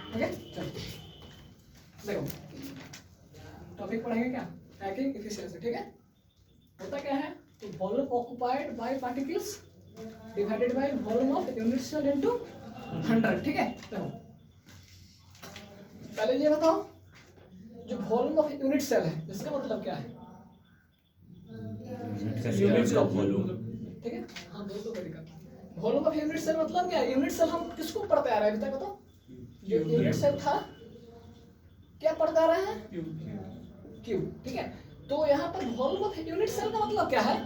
Okay चलो देखो topic पढ़ेंगे क्या, पैकिंग एफिशिएंसी। ठीक है, होता क्या है तो volume occupied by particles divided by volume of unit cell into 100। ठीक है, देखो पहले ये बताओ जो वॉल्यूम ऑफ यूनिट सेल है इसका मतलब क्या है? यूनिट का वॉल्यूम। ठीक है, हाँ दोस्तों तरीका वॉल्यूम ऑफ यूनिट सेल मतलब क्या है? यूनिट सेल हम किसको पढ़ते आ रहे हैं अभी तक बताओ? जो यूनिट सेल था क्या पढ़ते आ रहे हैं? क्यू। ठीक है, तो यहाँ पर वॉल्यूम ऑफ यूनिट सेल का मतलब क्या है?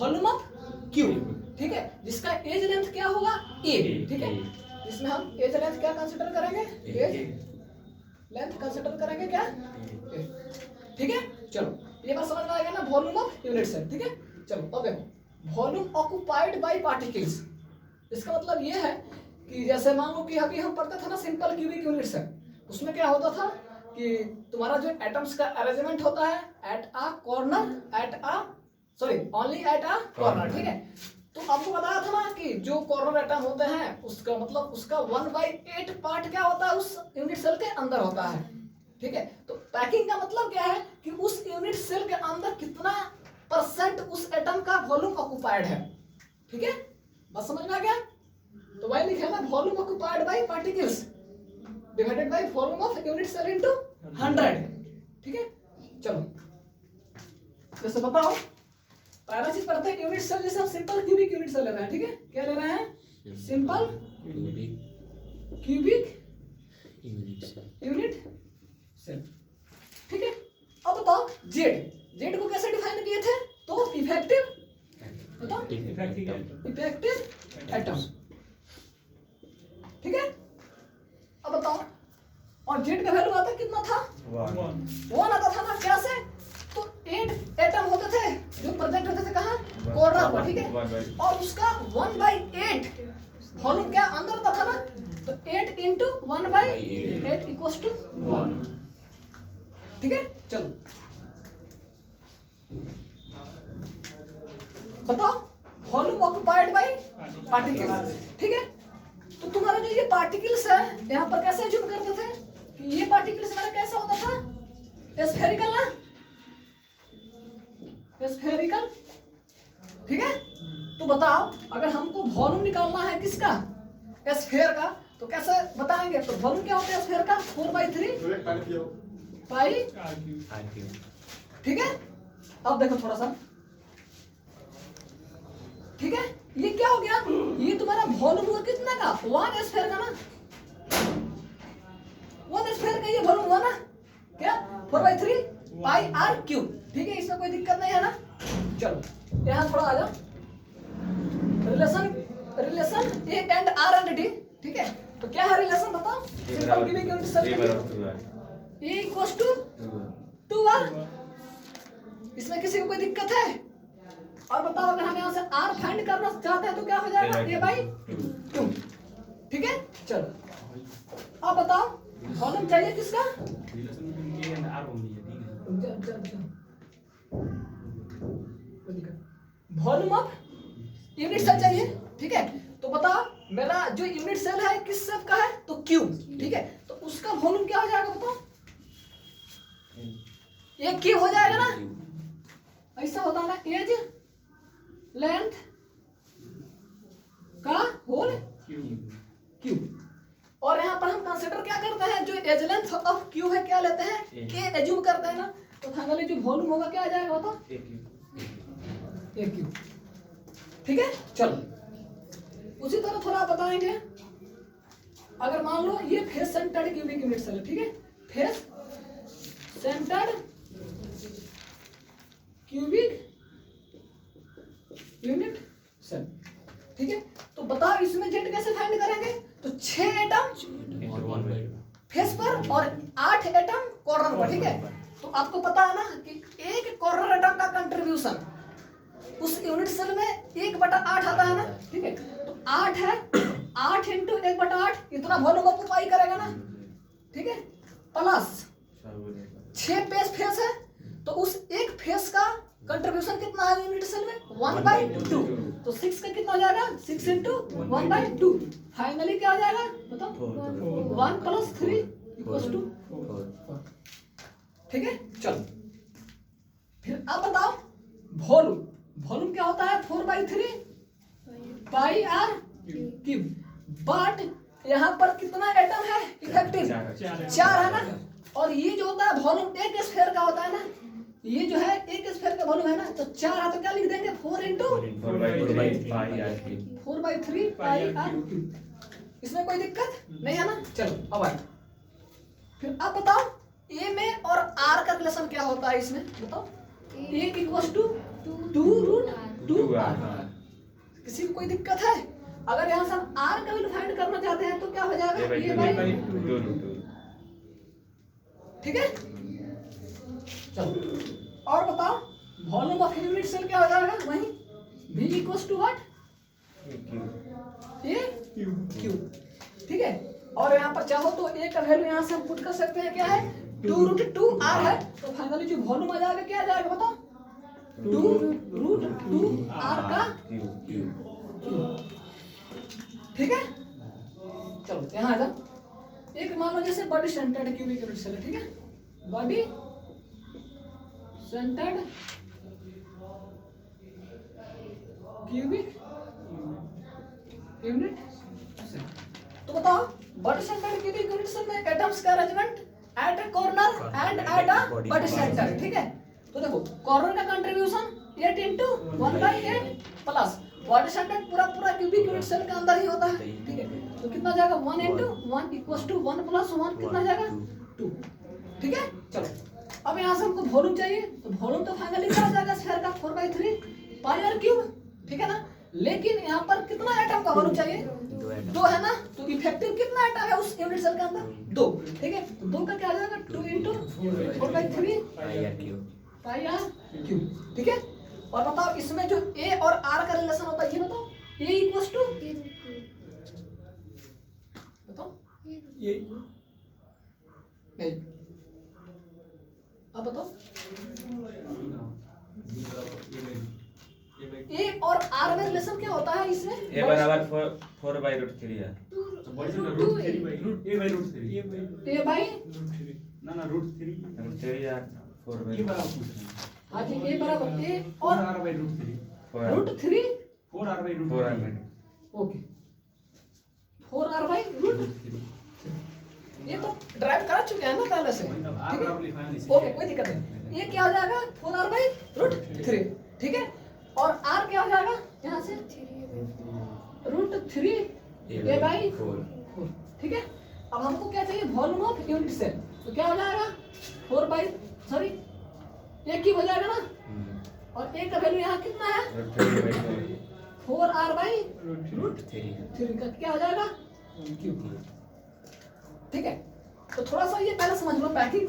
Volume of Q. ठीक है, जिसका एज लेंथ क्या होगा? ए। ठीक है, इसमें हम एज लेंथ क्या कंसीडर करेंगे? एज लेंथ कंसीडर करेंगे क्या? ए। ठीक है, चलो ये बात समझ में आ गया ना वॉल्यूम ऑफ यूनिट सेल। ठीक है, चलो अब देखो वॉल्यूम ऑक्युपाइड बाय पार्टिकल्स, इसका मतलब ये है कि जैसे मान लो कि अभी हम पढ़ते थे ना सिंपल क्यूबिक यूनिट सेल, उसमें क्या होता था कि तुम्हारा जो एटम्स का अरेंजमेंट होता है eight a corner only eight a corner. ठीक है, तो आपको बताया था ना कि जो कॉर्नर एटम होते हैं उसका मतलब उसका 1/8 पार्ट क्या होता है उस यूनिट सेल के अंदर होता है। ठीक है, तो पैकिंग का मतलब क्या है कि उस यूनिट सेल के अंदर कितना % उस एटम का वॉल्यूम ऑक्युपाइड है। ठीक है, बस समझ में आ गया? तो वही लिखे ना volume occupied by particles divided by volume of unit cell into 100। ठीक है, चलो जैसे बताओ पहला चीज पढ़ते हैं यूनिट सेल। जैसे हम सिंपल क्यूबिक यूनिट सेल ले रहे हैं। ठीक है, क्या ले रहे हैं? Simple cubic unit cell. ठीक है, अब बताओ जेड को कैसे डिफाइन किए थे? तो इफेक्टिव एटम। ठीक है, अब बताओ और जेड का वैल्यू आता कितना था? 1 आता था ना। कैसे? तो 8 एटम होते थे जो प्रेजेंट होते थे कहाँ? कॉर्नर पर। ठीक है, और उसका 1/8 वॉल्यूम क्या अंदर होता था ना, तो 8 इंटू 1/8 इक्वल्स टू 1। ठीक है, चलो बताओ वॉल्यूम ऑक्युपाइड बाय पार्टिकल्स। ठीक है, तो तुम्हारा जो ये पार्टिकल्स है यहाँ पर कैसे अज्यूम करते थे कि ये पार्टिकल्स हमारा कैसा होता था? स्फेरिकल ना, स्फेरिकल। ठीक है, तो बताओ अगर हमको वॉल्यूम निकालना है किसका? स्फेयर का, तो कैसे बताएंगे? तो वॉल्यूम क्या होता है स्फेयर का? 4/3 पाई। ठीक है, अब देखो थोड़ा सा। ठीक है, ये क्या हो गया? ये तुम्हारा वॉल्यूम हुआ कितना का? 1 स्फेयर का ना, 1 स्फेयर का ये वॉल्यूम हुआ ना क्या? 4/3 पाई आर क्यूब। ठीक है, इसमें कोई दिक्कत नहीं है ना। चलो यहाँ थोड़ा आ जाओ relation a and r and d. ठीक है, तो क्या है रिलेशन बताओ? Simple cubic unit cell a equals to 2r। इसमें किसी को कोई दिक्कत है? और बताओ अगर हम यहाँ से r फाइंड करना चाहते हैं तो क्या हो जाएगा? a/2। ठीक है, चलो अब बताओ वॉल्यूम चाहिए किसका? वॉल्यूम ऑफ यूनिट सेल चाहिए। ठीक है, तो बताओ मेरा जो यूनिट सेल है किस शेप का है? तो क्यूब। ठीक है, तो उसका वॉल्यूम क्या हो जाएगा बताओ? ये क्यूब हो जाएगा ना, ऐसा होता है ना, एज लेंथ का होल क्यूब। और यहाँ पर हम कंसीडर क्या करते हैं? जो एज लेंथ ऑफ क्यूब है क्या लेते हैं? ए एज्यूम करते हैं ना, तो फाइनली जो वॉल्यूम होगा क्या आ जाएगा बताओ? ए क्यूब। ठीक है, चलो उसी तरह थोड़ा बताएंगे। अगर मान लो ये face centred cubic unit cell है। ठीक है, face centred cubic unit cell. ठीक है, तो बताओ इसमें जेड कैसे फाइंड करेंगे? तो 6 एटम फेस पर और 8 एटम कॉर्नर पर। ठीक है, तो आपको पता है ना कि एक कॉर्नर एटम का कंट्रीब्यूशन उस यूनिट सेल में 1/8 आता है ना। ठीक है, तो 8 है, 8 इंटू 1/8 इतना वॉल्यूम ऑक्युपाई करेगा ना। ठीक है, प्लस 6 फेस है, तो उस एक फेस का कंट्रीब्यूशन कितना है यूनिट सेल में? 1/2। तो 6 का कितना हो जाएगा 6 इंटू 1/2। फाइनली क्या हो जाएगा बताओ 1 + 3 = 4। ठीक है चलो फिर अब बताओ वॉल्यूम। वॉल्यूम क्या होता है 4/3 पाई r क्यूब। बट यहाँ पर कितना एटम है इफेक्टिव 4 है ना। और ये जो होता है वॉल्यूम एक स्फीयर का होता है ना, ये जो है एक स्फीयर का वॉल्यूम है ना, तो 4 है तो क्या लिख देंगे 4 इंटू 4/3 पाई r क्यूब। इसमें कोई दिक्कत नहीं है ना। चलो अब आए फिर अब बताओ a में और r का रिलेशन क्या होता है इसमें बताओ। a = 2√2r। किसी को कोई दिक्कत है? अगर यहाँ से हम r का वैल्यू फाइंड करना चाहते हैं तो क्या हो जाएगा a/2। ठीक है चलो और बताओ वॉल्यूम ऑफ यूनिट सेल क्या हो जाएगा वही v = what a क्यूब। ठीक है और यहाँ पर चाहो तो a का वैल्यू यहाँ से हम पुट कर सकते हैं क्या है 2√2r है। तो फाइनली जो वॉल्यूम आ जाएगा क्या आ जाएगा बताओ 2√2r का क्यूब। ठीक है चलो यहाँ आ जाओ। एक मान लो जैसे body centred cubic unit cell है। ठीक है body centred cubic unit cell. तो बताओ body centred cubic unit cell में एटम्स का arrangement at a corner and at a body centre. ठीक है तो देखो कॉर्नर का contribution 8 into 1/8 plus body centre पूरा क्यूबिक यूनिट सेल के अंदर ही होता है। ठीक है तो कितना जाएगा 1 इंटू 1 = 1 + 1 कितना जाएगा 2। ठीक है चलो अब यहाँ से हमको वॉल्यूम चाहिए तो वॉल्यूम तो फाइनली क्या हो जाएगा स्फीयर का 4/3 पाई r क्यूब। ठीक है ना लेकिन यहाँ पर कितना एटम का वॉल्यूम चाहिए 2 है ना। तो इफेक्टिव कितना एटम है उस यूनिट सेल के अंदर 2। ठीक है तो 2 का क्या आ जाएगा 2 इंटू 4/3 पाई r क्यूब। ठीक है और बताओ इसमें जो a और r का रिलेशन होता है ये बताओ a = बताओ ये नहीं अब बताओ a और r में रिलेशन क्या होता है इसमें a = 4/√3 है। √3 या 4/√3 हाँ जी a बराबर a और √3 4r/√3 ओके 4r/√3 ये तो ड्राइव कर चुके हैं ना पहले से। ठीक है ओके कोई दिक्कत नहीं। ये क्या हो जाएगा 4r/√3। ठीक है और r क्या हो जाएगा यहाँ से √3 a/4। ठीक है अब हमको क्या चाहिए वॉल्यूम ऑफ यूनिट सेल। तो क्या हो जाएगा 4 एक ही हो जाएगा ना और एक का वैल्यू यहाँ कितना है 4r/√3 का क्या हो जाएगा क्यूब। ठीक है तो थोड़ा सा ये पहले समझ लो पैकिंग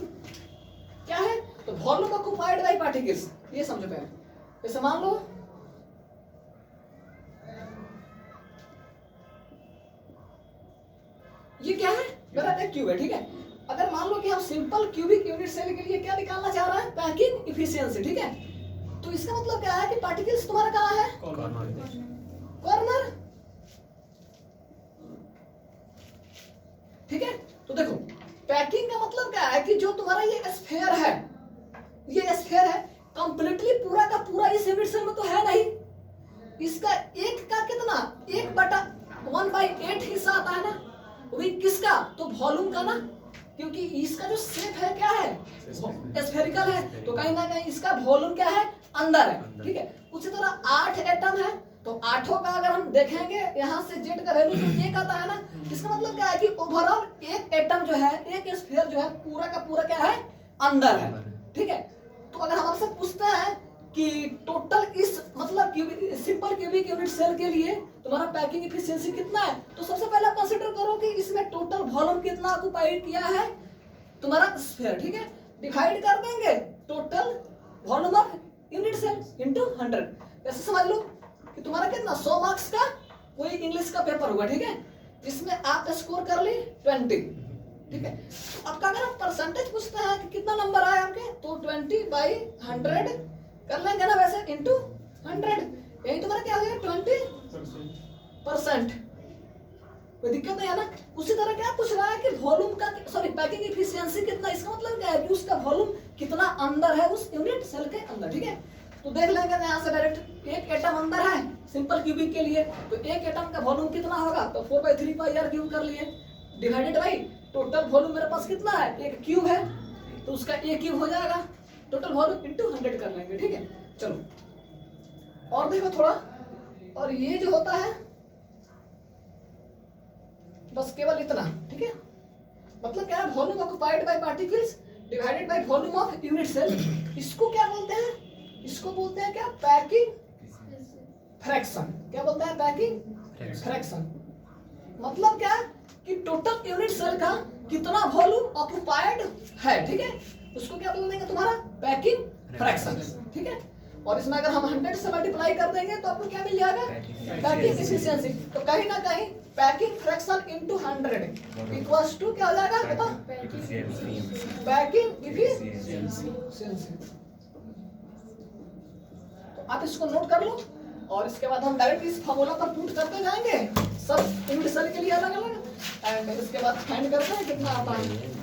क्या है। तो वॉल्यूम ऑक्युपाइड बाय पार्टिकल्स ये समझो पहले। जैसे मान लो ये क्या है मेरा एक क्यूब है। ठीक है अगर मान लो कि हम सिंपल क्यूबिक यूनिट सेल के लिए क्या निकालना चाह रहा है पैकिंग इफिशियंसी। ठीक है तो इसका मतलब क्या है कि पार्टिकल्स तुम्हारा कहाँ है कॉर्नर। ठीक है तो देखो पैकिंग का मतलब क्या है कि जो तुम्हारा ये स्फीयर है कंप्लीटली पूरा का पूरा इस यूनिट सेल में तो है नहीं। इसका एक का कितना 1/8 हिस्सा आता है ना वही किसका तो वॉल्यूम का ना, क्योंकि इसका जो शेप है क्या है स्फेरिकल है तो कहीं ना कहीं इसका वॉल्यूम क्या है अंदर है। ठीक है उसी तरह 8 एटम है तो 8 का अगर हम देखेंगे यहाँ से जेड का वैल्यू जो 1 आता है ना इसका मतलब क्या है कि ओवरऑल एक एटम जो है एक स्फीयर जो है पूरा का पूरा क्या है अंदर है। ठीक है तो अगर हम आपसे पूछते हैं कि टोटल इस मतलब सिंपल क्यूबिक यूनिट सेल के लिए तुम्हारा पैकिंग एफिशिएंसी कितना है तो सबसे पहले आप कंसीडर करो कि इसमें टोटल वॉल्यूम कितना ऑक्युपाइड किया है तुम्हारा स्फीयर। ठीक है डिवाइड कर देंगे total volume of unit cell into 100। ऐसे समझ लो कि तुम्हारा कितना 100 मार्क्स का कोई इंग्लिश का पेपर होगा। ठीक है इसमें आप स्कोर कर ली 20। ठीक है तो आपका अगर परसेंटेज पूछता है कि कितना नंबर आए आपके तो 20/100 कर लेंगे ना वैसे इनटू 100। यही तुम्हारा क्या हो जाएगा 20%। कोई दिक्कत नहीं है ना। उसी तरह क्या पूछ रहा है कि वॉल्यूम का, सॉरी पैकिंग इफिशियंसी कितना, इसका मतलब क्या है कि उसका वॉल्यूम कितना अंदर है उस यूनिट सेल के अंदर, ठीक है। तो देख लेंगे यहाँ से डायरेक्ट, एक एटम अंदर है सिंपल क्यूबिक के लिए, तो एक एटम का वॉल्यूम कितना होगा, तो 4/3 पाई आर क्यूब कर लिए, डिवाइडेड बाई टोटल वॉल्यूम मेरे पास कितना है, एक क्यूब है तो उसका ए क्यूब हो जाएगा, टोटल वॉल्यूम इंटू 100 कर लेंगे, ठीक है। चलो और देखो थोड़ा, और ये जो होता है बस केवल इतना, ठीक है। मतलब क्या है, volume occupied by particles divided by volume of unit cell. इसको क्या बोलते हैं, इसको बोलते हैं क्या, पैकिंग फ्रैक्शन। क्या बोलते हैं, पैकिंग फ्रैक्शन। मतलब क्या कि टोटल यूनिट सेल का कितना वॉल्यूम ऑक्युपाइड है, ठीक है, उसको क्या बोल देंगे तुम्हारा, पैकिंग फ्रैक्शन, ठीक है। और इसमें अगर हम 100 से मल्टीप्लाई कर देंगे तो आपको क्या मिल जाएगा, पैकिंग एफिशिएंसी। तो कहीं ना कहीं packing fraction into 100 equals to क्या हो जाएगा, बताओ, पैकिंग एफिशिएंसी। तो आप इसको नोट कर लो, और इसके बाद हम डायरेक्ट इस फार्मूला पर पुट करते जाएंगे सब यूनिट सेल के लिए अलग अलग, एंड इसके बाद फाइंड करते हैं कितना आता है।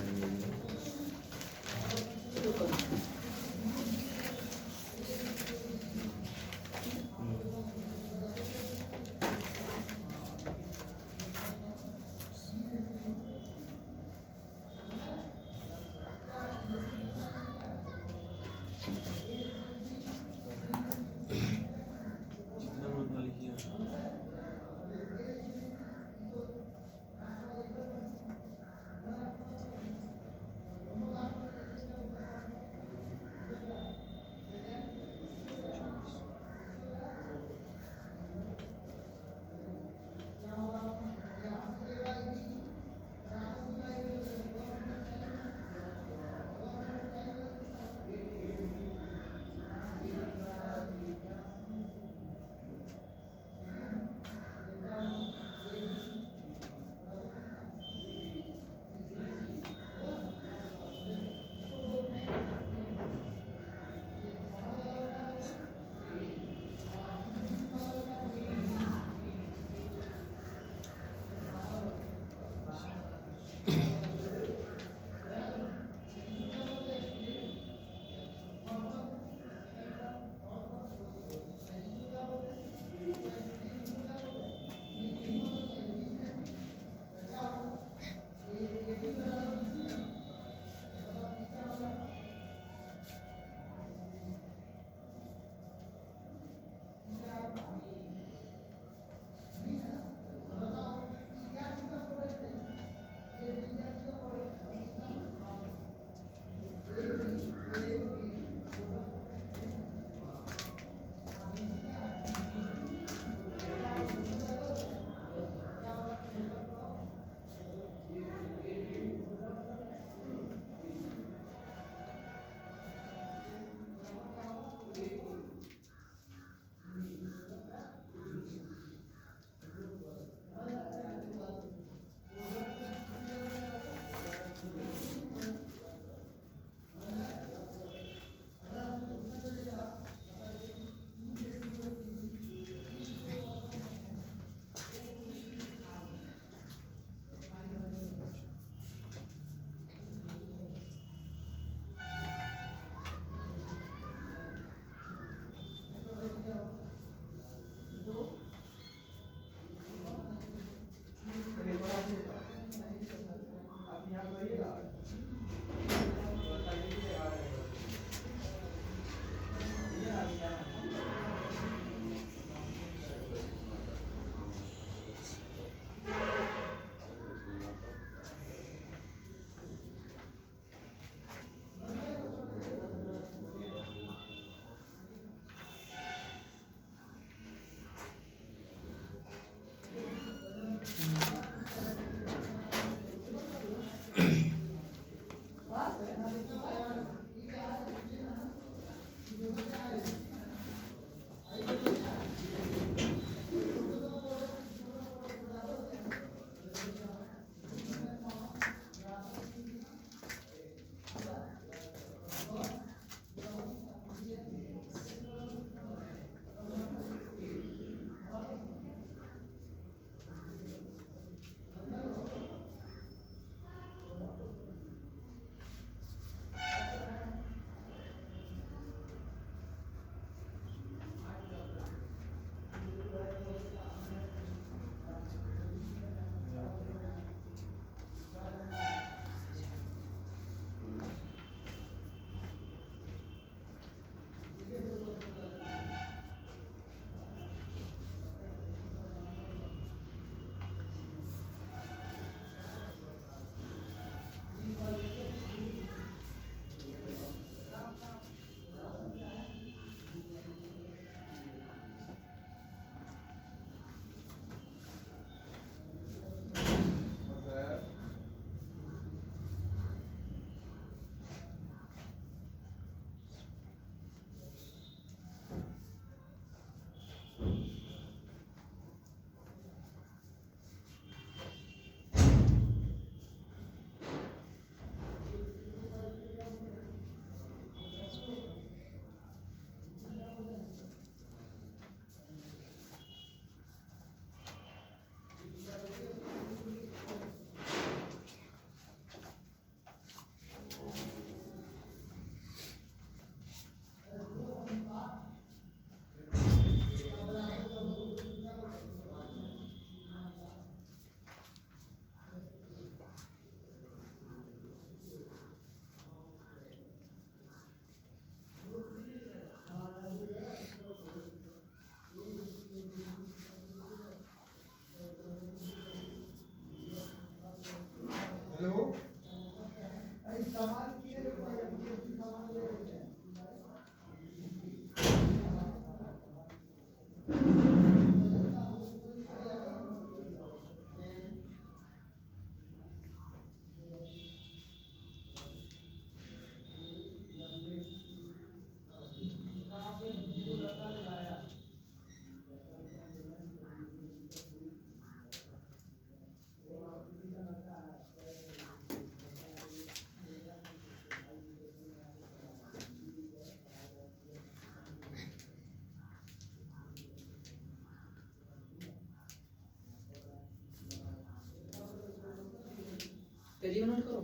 तेजी में नोट करो।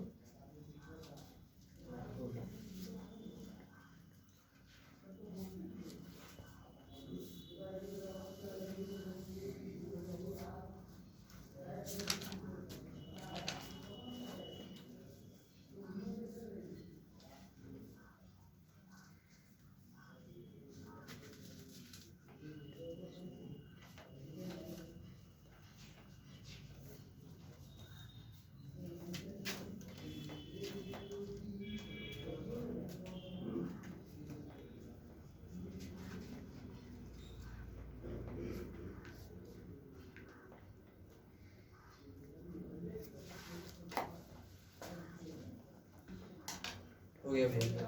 हो गया भैया।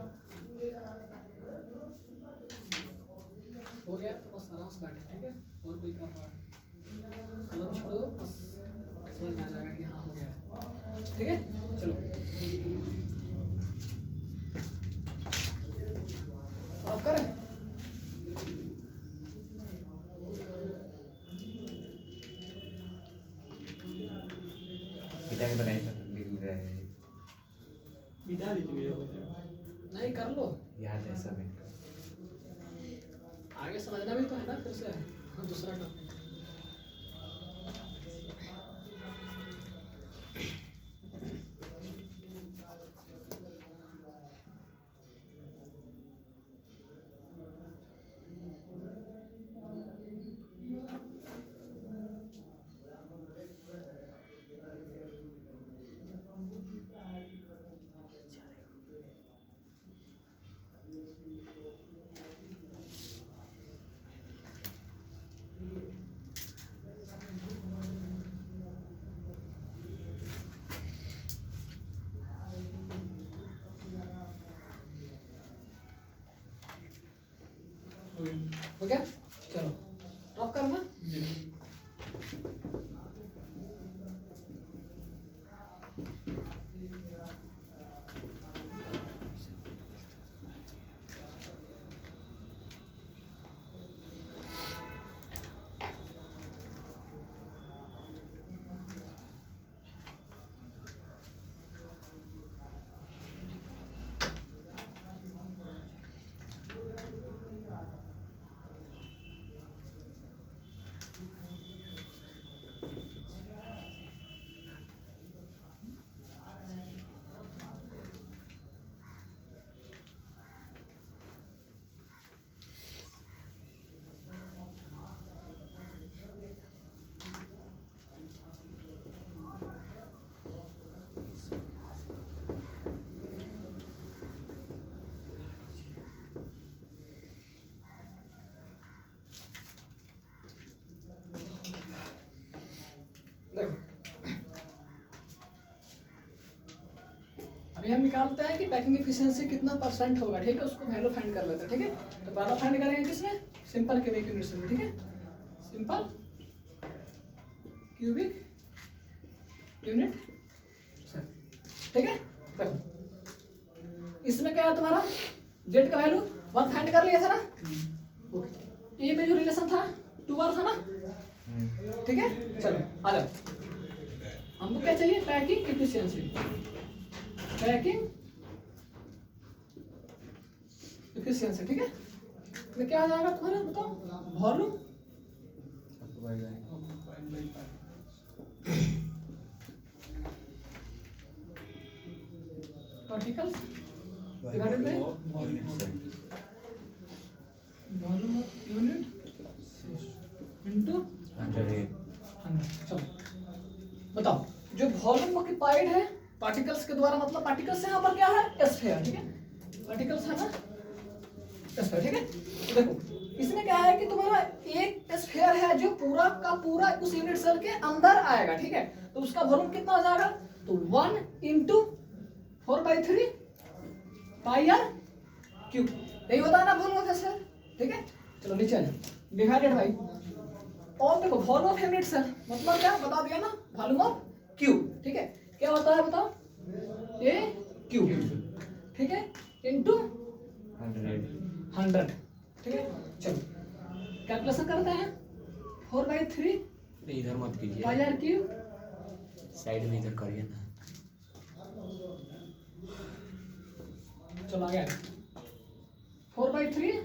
हो गया तो बस आराम से बैठे, ठीक है। और कोई काम कलम छोड़ दो, बस समझ में आ जाएगा कि हाँ हो गया, ठीक है। चलो आप करें। पिता के बनाई लिख रहा है। बिता दीजिए नहीं कर लो, याद है सब इनका। आगे समझना भी तो है ना फिर से। हाँ, दूसरा टॉपिक हो गया। चलो ऑफ करना। अभी हम निकालते हैं कि पैकिंग एफिशिएंसी कितना परसेंट होगा, ठीक है। उसको वैल्यू फाइंड कर लेते हैं, ठीक है। तो पहला फाइंड करेंगे किसमें, सिंपल क्यूबिक यूनिट में, ठीक है। सिंपल क्यूबिक यूनिट, ठीक है। देखो इसमें क्या है तुम्हारा जेड का वैल्यू 1 फाइंड कर लिया था ना। ओके, ये में जो रिलेशन था 2 बार था ना, ठीक है। चलो आ जाओ, हमको क्या चाहिए, पैकिंग एफिशिएंसी। पैकिंग एफिशिएंसी, ठीक है। तो क्या आ जाएगा तुम्हारा, बताओ, volume particles divided by volume of unit into 100। चलो बताओ, जो वॉल्यूम ऑक्यूपाइड है पार्टिकल्स के द्वारा, मतलब पार्टिकल्स यहाँ पर क्या है, स्फीयर, ठीक है, पार्टिकल्स है ना स्फीयर, ठीक है। तो देखो इसमें क्या है कि तुम्हारा एक स्फीयर है जो पूरा का पूरा उस यूनिट सेल के अंदर आएगा, ठीक है, तो उसका वॉल्यूम कितना हो जाएगा, तो 1 × 4/3 पाई आर क्यूब, यही होता है ना वॉल्यूम ऑफ स्फीयर, ठीक है। चलो नीचे डिवाइडेड बाई, और देखो वॉल्यूम ऑफ यूनिट सेल मतलब क्या बता दिया ना, वॉल्यूम ऑफ क्यूब, ठीक है, क्या होता है बताओ, ए क्यूब, ठीक है, इनटू 100, ठीक है। चलो कैलकुलेशन करते हैं, 4/3 इधर मत कीजिए, पाई आर क्यूब, साइड में इधर करिए ना। चलो आ गया, 4/3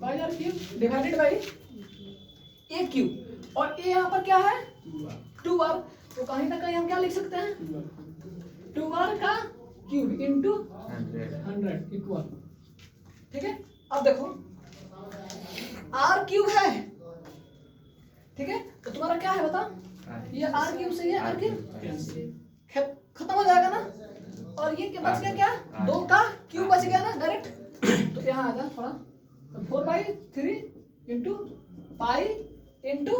pi r cube divided by a cube, और ए यहाँ पर क्या है 2r, तो कहीं ना कहीं हम क्या लिख सकते हैं 2r का क्यूब इंटू 100 इक्वल, ठीक है। अब देखो r क्यूब है, ठीक है, तो तुम्हारा क्या है बता, ये r क्यूब से ये r क्यूब खत्म हो जाएगा ना, और ये क्या बच गया, क्या 2 का क्यूब बच गया ना डायरेक्ट, तो यहाँ आ जा थोड़ा, तो 4/3 into pi into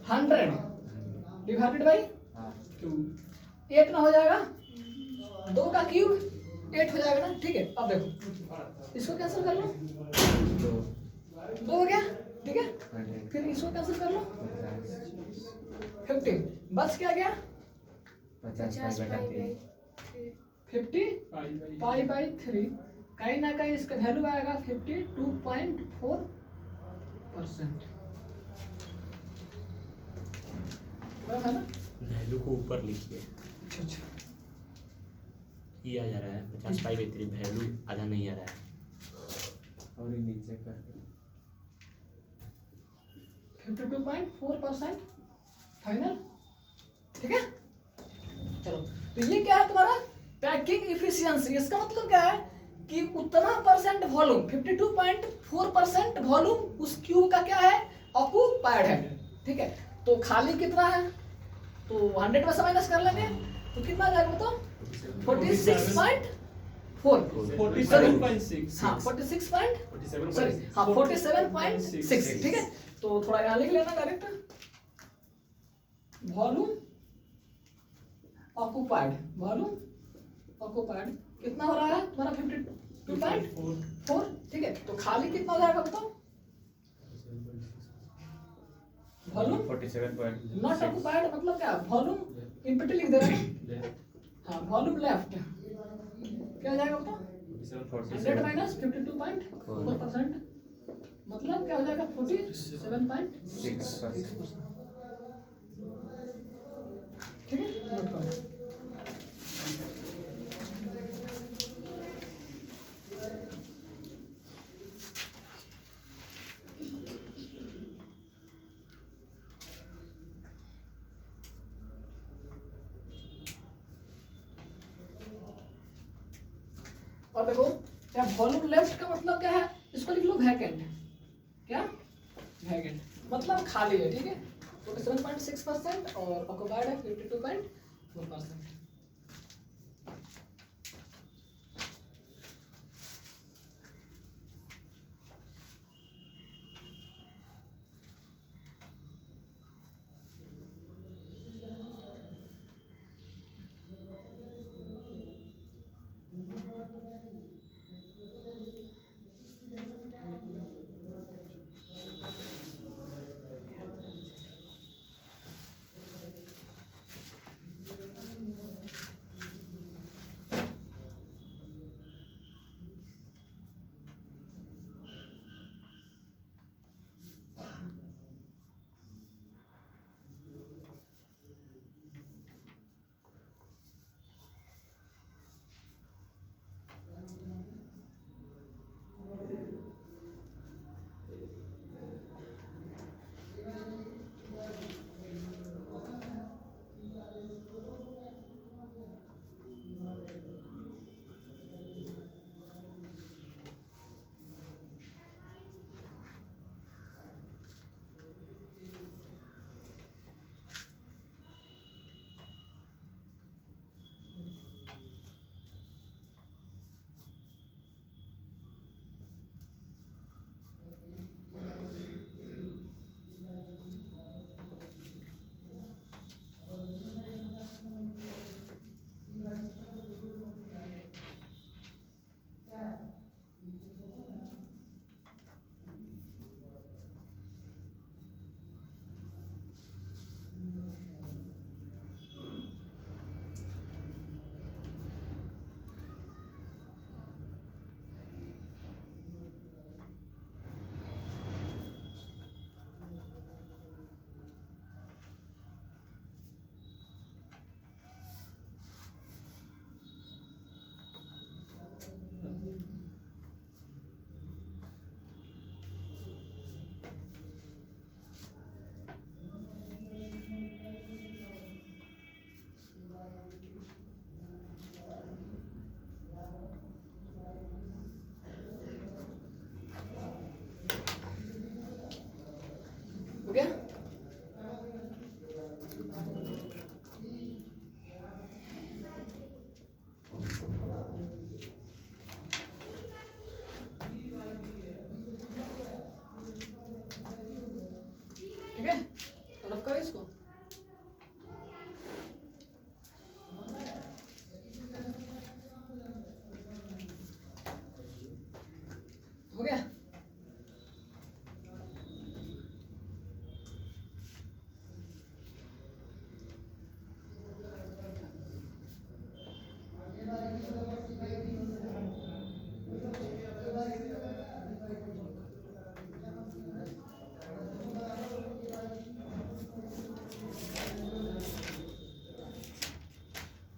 100 divided by 8 ना हो जाएगा, 2 का क्यूब 8 हो जाएगा ना, ठीक है। अब देखो इसको कैंसिल कर लो, 2 हो गया, ठीक है, फिर इसको कैंसिल कर लो 50, बस क्या गया 50 पाई/3, कहीं ना कहीं इसका वैल्यू आएगा 52.4%, है ना, वैल्यू को ऊपर लिखिए, अच्छा ये आ जा रहा है 50/3, वैल्यू आधा नहीं आ रहा है, और ये नीचे कर 52.4% फाइनल, ठीक है। चलो तो ये क्या है तुम्हारा पैकिंग इफिशियंसी, इसका मतलब क्या है कि उतना परसेंट वॉल्यूम 52.4% वॉल्यूम उस क्यूब का क्या है ऑक्यूपाइड है, ठीक है। तो खाली कितना है, तो 100 में से माइनस कर लेंगे, तो कितना आ जाएगा बताओ 46.4, 47.6, हाँ 47.6, ठीक है। तो थोड़ा यहाँ लिख लेना डायरेक्ट, वॉल्यूम ऑक्यूपाइड कितना हो रहा है तुम्हारा 52.4, ठीक है। तो खाली कितना हो जाएगा बताओ, वॉल्यूम 47.6 नॉट ऑक्यूपाइड मतलब क्या, वॉल्यूम इम्पिटी लिख दे रहे हैं, हाँ वॉल्यूम लेफ्ट क्या हो जाएगा बताओ 100 माइनस 52.4%, मतलब क्या हो जाएगा 47.6%, ठीक है, नोट करो। और देखो क्या वॉल्यूम लेफ्ट का मतलब क्या है, इसको लिख लो वैकेंट, क्या वैकेंट मतलब खाली है, ठीक है, 47.6% और ऑक्यूपाइड है 52.4%।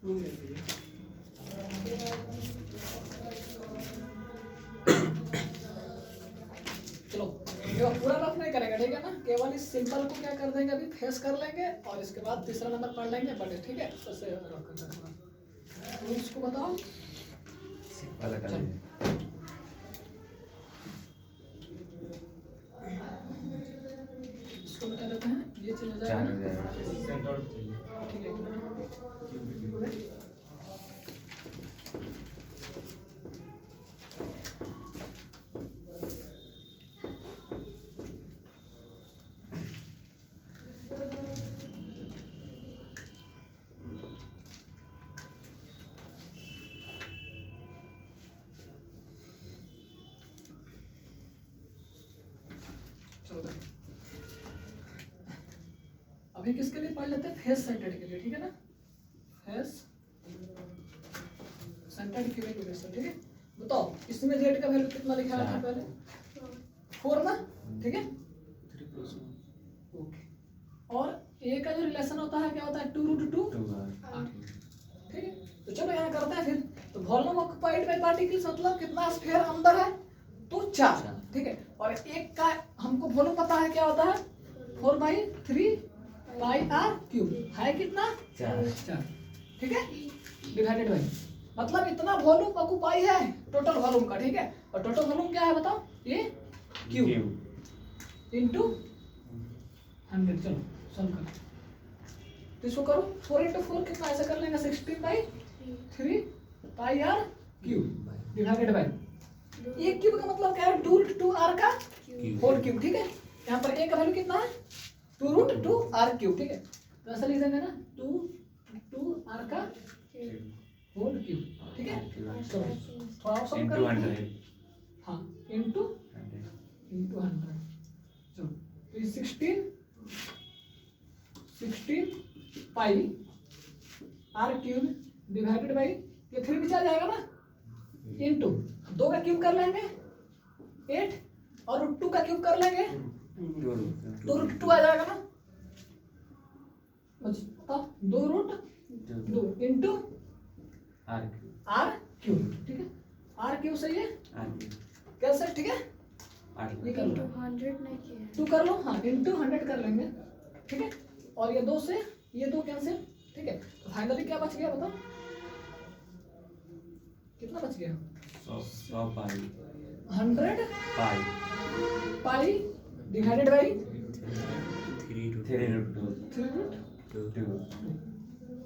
रूम लेते हैं चलो ये पूरा रफ नहीं करेंगे, ठीक है ना, केवल इस सिंपल को क्या कर देंगे, अभी फेस कर लेंगे और इसके बाद तीसरा नंबर पढ़ लेंगे बड़े, ठीक है, उससे रफ कर देंगे। तो इसको बताओ, सिंपल कर लीजिए। इसको बता देते हैं, ये चला 4 जाएगा, हो जाएगा। सेंटर आउट चाहिए। ठीक है, एक मिनट। चलो देखो। अभी किसके लिए पढ़ लेते हैं, फेस सेंटर्ड के लिए, ठीक है ना, फेस सेंटर्ड क्यूबिक यूनिवर्सल, ठीक है। बताओ इसमें जेड का वैल्यू कितना लिखा था पहले, 4 ना, ठीक है, 3+1 ओके। और ए का जो रिलेशन होता है क्या होता है, 2√2, 2 ठीक है। तो चलो यहाँ करते हैं फिर। तो वॉल्यूम ऑक्युपाइड बाय पार्टिकल्स मतलब कितना स्फीयर अंदर है, तो 4, ठीक है। और एक का हमको वॉल्यूम पता है क्या होता है, 4/3 पाई आर क्यूब है कितना, 4 ठीक है, डिवाइडेड बाई, मतलब इतना वॉल्यूम ऑक्युपाई है टोटल वॉल्यूम का, ठीक है। और टोटल वॉल्यूम क्या है बताओ, ये क्यूब इनटू 100। चलो सॉल्व करो, तो इसको करो, 4 × 4 कितना, ऐसा कर लेंगे 16/3 पाई आर क्यूब डिवाइडेड बाई, एक क्यूब का मतलब क्या है, 2√2 r का होल क्यूब, ठीक है। यहाँ पर a का वैल्यू कितना है, 2√2 r क्यूब, ठीक है। तो ऐसा लिख देंगे ना, 2 r का होल क्यूब, ठीक है। चलो थोड़ा और सॉल्व कर into लेते हैं। 100 हाँ, इनटू 100। चलो तो ये 16 पाई आर क्यूब डिवाइडेड बाई, ये 3 भी चल जाएगा ना, इनटू 2 का क्यूब कर लेंगे 8 और √2 का क्यूब कर लेंगे 2√2 आ जाएगा ना, बताओ 2√2 इनटू आर क्यूब, ठीक है। आर क्यूब सही है, कैसे, ठीक है, ये कर लो 100 नहीं किया 2 कर लो, हाँ इनटू 100 कर लेंगे, ठीक है। और ये 2 से ये 2 कैंसिल, ठीक है। तो फाइनली क्या बच गया बताओ, कितना बच गया, 100 पाई 100 पाई पाई डिवाइडेड बाई 3√2 3√2।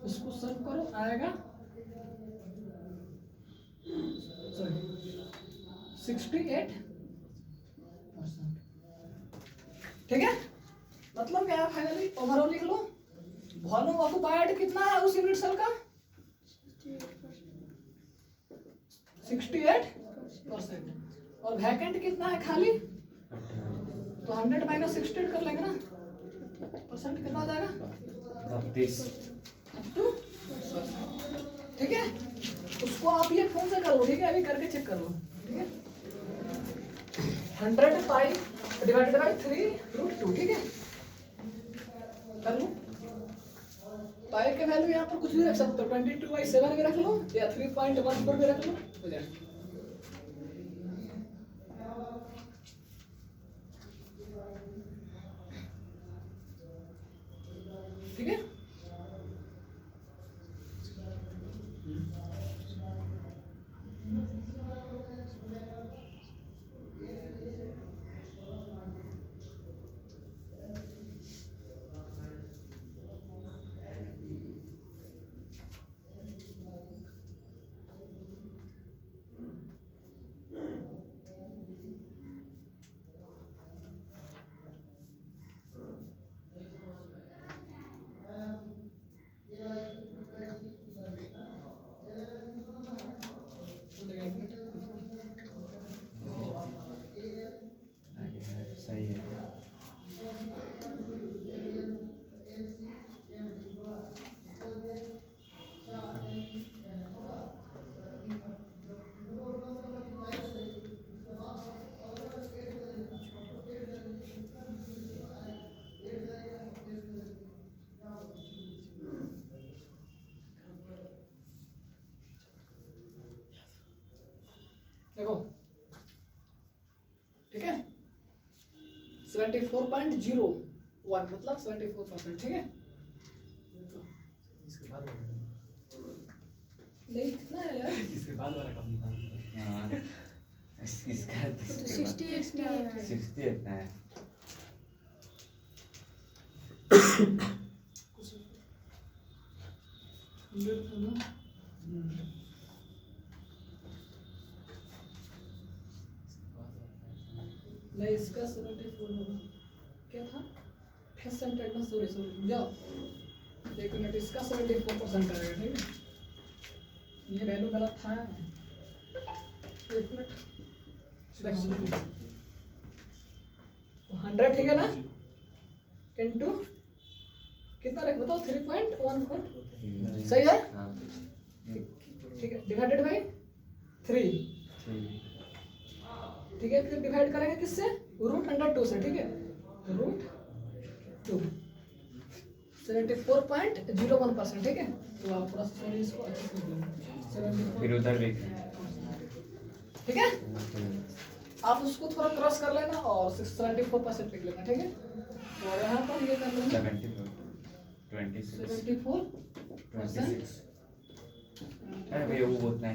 इसको सॉल्व करो, आएगा सॉरी 68%, ठीक है। मतलब क्या है, फाइनली ओवरऑल लिख लो, वॉल्यूम ऑक्युपाइड कितना है उस यूनिट सेल का, 68%। और वैकेंट कितना है खाली, तो 100 - 68 कर लेंगे ना, परसेंट कितना आ जाएगा, 32 ठीक है। उसको आप ये फोन से कर लो, ठीक है, अभी करके चेक कर लो, ठीक है। 100 पाई डिवाइडेड बाई 3√2, ठीक है, कर लो। पाई के वैल्यू यहाँ पर कुछ भी रख सकते हो, 22/7 भी रख लो या 3.14 भी रख लो, हो जाएगा। ठीक है, देखो ठीक है 74.01 मतलब 74%, ठीक है। इसके बाद वाला नहीं कितना है यार, इसके बाद वाला कम निकालना हाँ इसका तो 68 है 68 है। कुछ 100 था ना, नहीं इसका 74 होगा, क्या था परसेंटेज ना, सॉरी सॉरी जाओ एक मिनट, इसका 74% आएगा, ठीक है। ये वैल्यू गलत था, एक मिनट 100 ठीक है ना, इनटू कितना रख बताओ 3.14 सही है, हाँ ठीक है, डिवाइडेड बाई 3, ठीक है। फिर डिवाइड करेंगे किससे, √2 से, ठीक है, √2 74.01%, ठीक है। तो आप थोड़ा सा इसको अच्छे से लिख लो, फिर उधर भी ठीक है। आप उसको थोड़ा क्रॉस कर लेना और 74% लिख लेना, ठीक है। और यहाँ पर ये कर लेना 26 74%, अरे भैया वो उतना है